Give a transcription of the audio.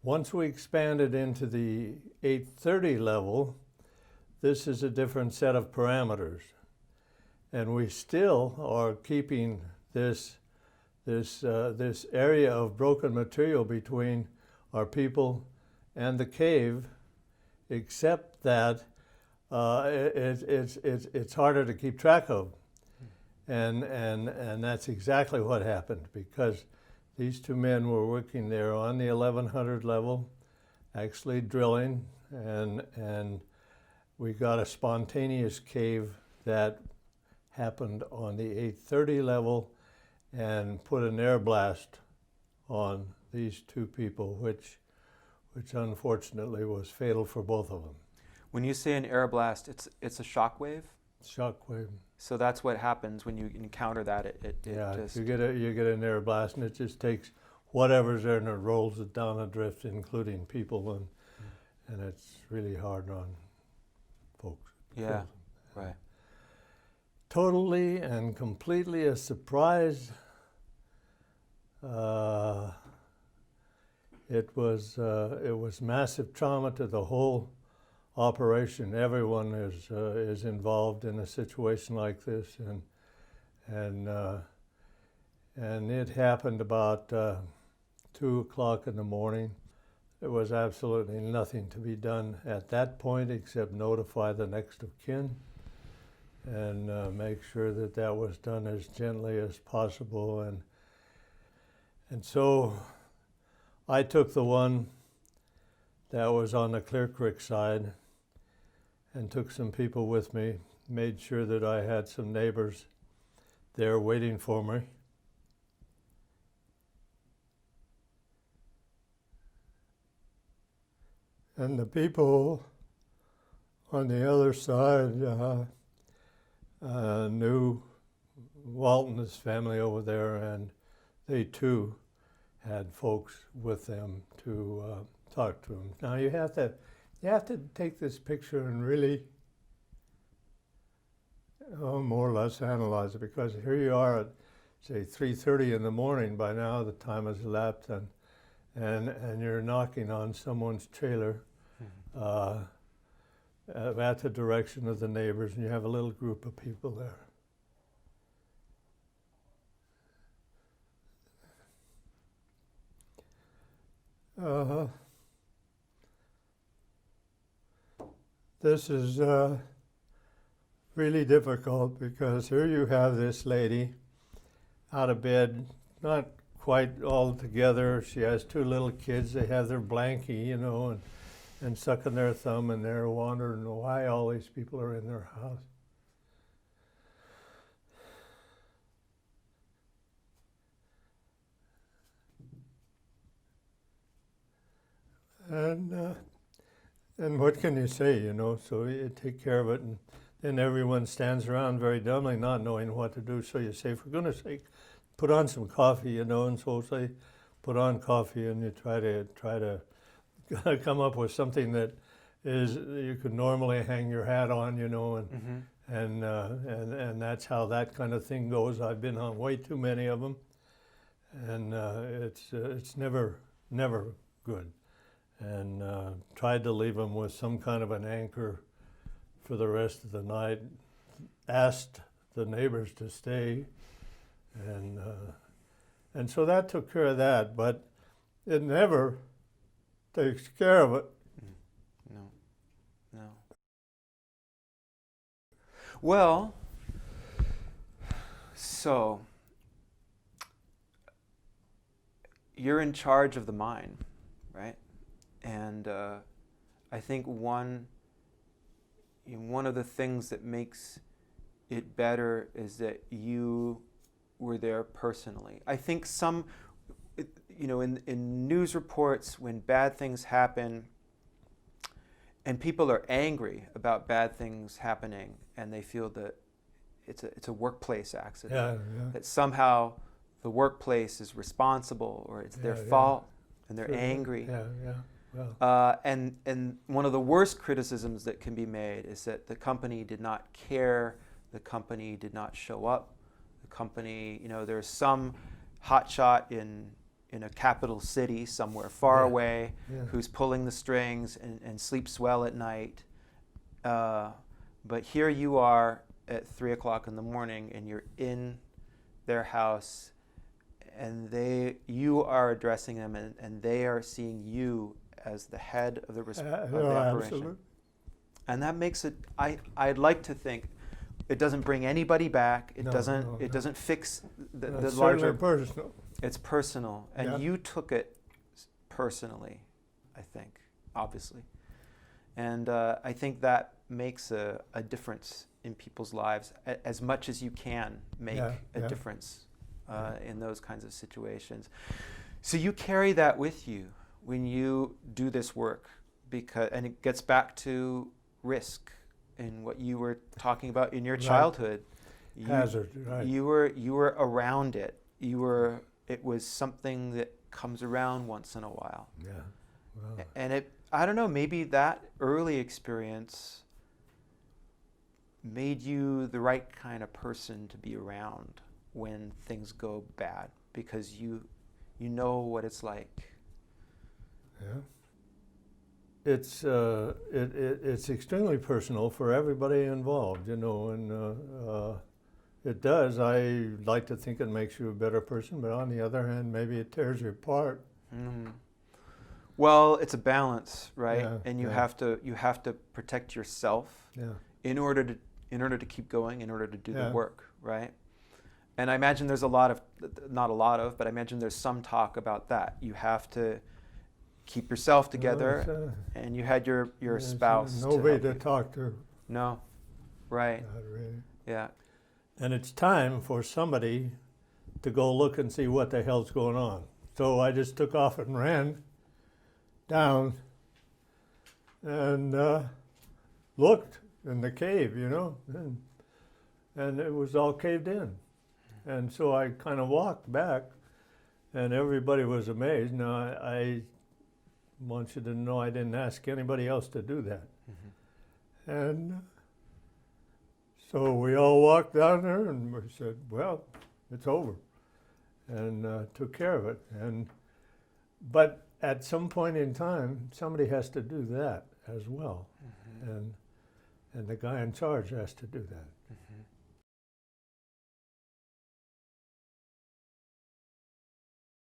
Once we expanded into the 830 level, this is a different set of parameters. And we still are keeping this area of broken material between our people and the cave, except that it's harder to keep track of. And that's exactly what happened, because these two men were working there on the 1100 level, actually drilling, and we got a spontaneous cave that happened on the 830 level and put an air blast on these two people, which unfortunately was fatal for both of them. When you say an air blast, it's a shock wave? Shock wave. So that's what happens when you encounter that. It just... you get an air blast, and it just takes whatever's there and it rolls it down a drift, including people, and it's really hard on folks. Yeah, right. Totally and completely a surprise. It was massive trauma to the whole operation. Everyone is involved in a situation like this, and it happened about 2 o'clock in the morning. There was absolutely nothing to be done at that point except notify the next of kin and make sure that that was done as gently as possible. And so I took the one that was on the Clear Creek side and took some people with me, made sure that I had some neighbors there waiting for me. And the people on the other side knew Walt and his family over there, and they too had folks with them to talk to them. Now you have to take this picture and really more or less analyze it, because here you are at, say, 3:30 in the morning. By now the time has elapsed, and you're knocking on someone's trailer at the direction of the neighbors, and you have a little group of people there. This is really difficult, because here you have this lady out of bed, not quite all together. She has 2 little kids. They have their blankie, you know, and sucking their thumb, and they're wondering why all these people are in their house. And what can you say, you know? So you take care of it, and then everyone stands around very dumbly, not knowing what to do. So you say, for goodness sake, put on some coffee, you know. And so say, put on coffee, and you try to come up with something that is you could normally hang your hat on, you know, and that's how that kind of thing goes. I've been on way too many of them, and it's never good. And tried to leave them with some kind of an anchor for the rest of the night. Asked the neighbors to stay, and so that took care of that. But it never takes care of it. No. Well, so you're in charge of the mine, right? And I think one of the things that makes it better is that you were there personally. I think in news reports, when bad things happen and people are angry about bad things happening, and they feel that it's a workplace accident, that somehow the workplace is responsible, or it's their fault, and they're angry. Well. And one of the worst criticisms that can be made is that the company did not care, the company did not show up, the company, there's some hotshot in in a capital city somewhere far Yeah. away, Yeah. who's pulling the strings and sleeps well at night. But here you are at 3 o'clock in the morning, and you're in their house, and you are addressing them, and they are seeing you as the head of the operation. Absolutely. And that makes it, I'd like to think, it doesn't bring anybody back. It No, doesn't. no, It no. doesn't fix the It's larger. certainly personal. It's personal, and Yeah. you took it personally, I think, obviously, and I think that makes a difference in people's lives as much as you can make Yeah, a yeah. difference in those kinds of situations. So you carry that with you when you do this work, and it gets back to risk and what you were talking about in your Right. childhood. Hazard, right. You were around it. It was something that comes around once in a while. Yeah. Well, And I don't know, maybe that early experience made you the right kind of person to be around when things go bad, because you know what it's like. yeah. It's extremely personal for everybody involved, you know, and it does. I like to think it makes you a better person, but on the other hand, maybe it tears you apart. Mm. Well, it's a balance, right? Yeah, And you yeah. have to protect yourself Yeah. in order to keep going, in order to do Yeah. the work, right? And I imagine there's not a lot of, but I imagine there's some talk about that. You have to keep yourself together, Well, it's, and you had your there's spouse. nobody to to help talk to. you. No, right? Not really. Yeah. And it's time for somebody to go look and see what the hell's going on. So I just took off and ran down and looked in the cave, you know, and it was all caved in. And so I kind of walked back, and everybody was amazed. Now, I want you to know I didn't ask anybody else to do that. Mm-hmm. And so we all walked down there, and we said, well, it's over, and took care of it. But at some point in time, somebody has to do that as well, Mm-hmm. and the guy in charge has to do that. Mm-hmm.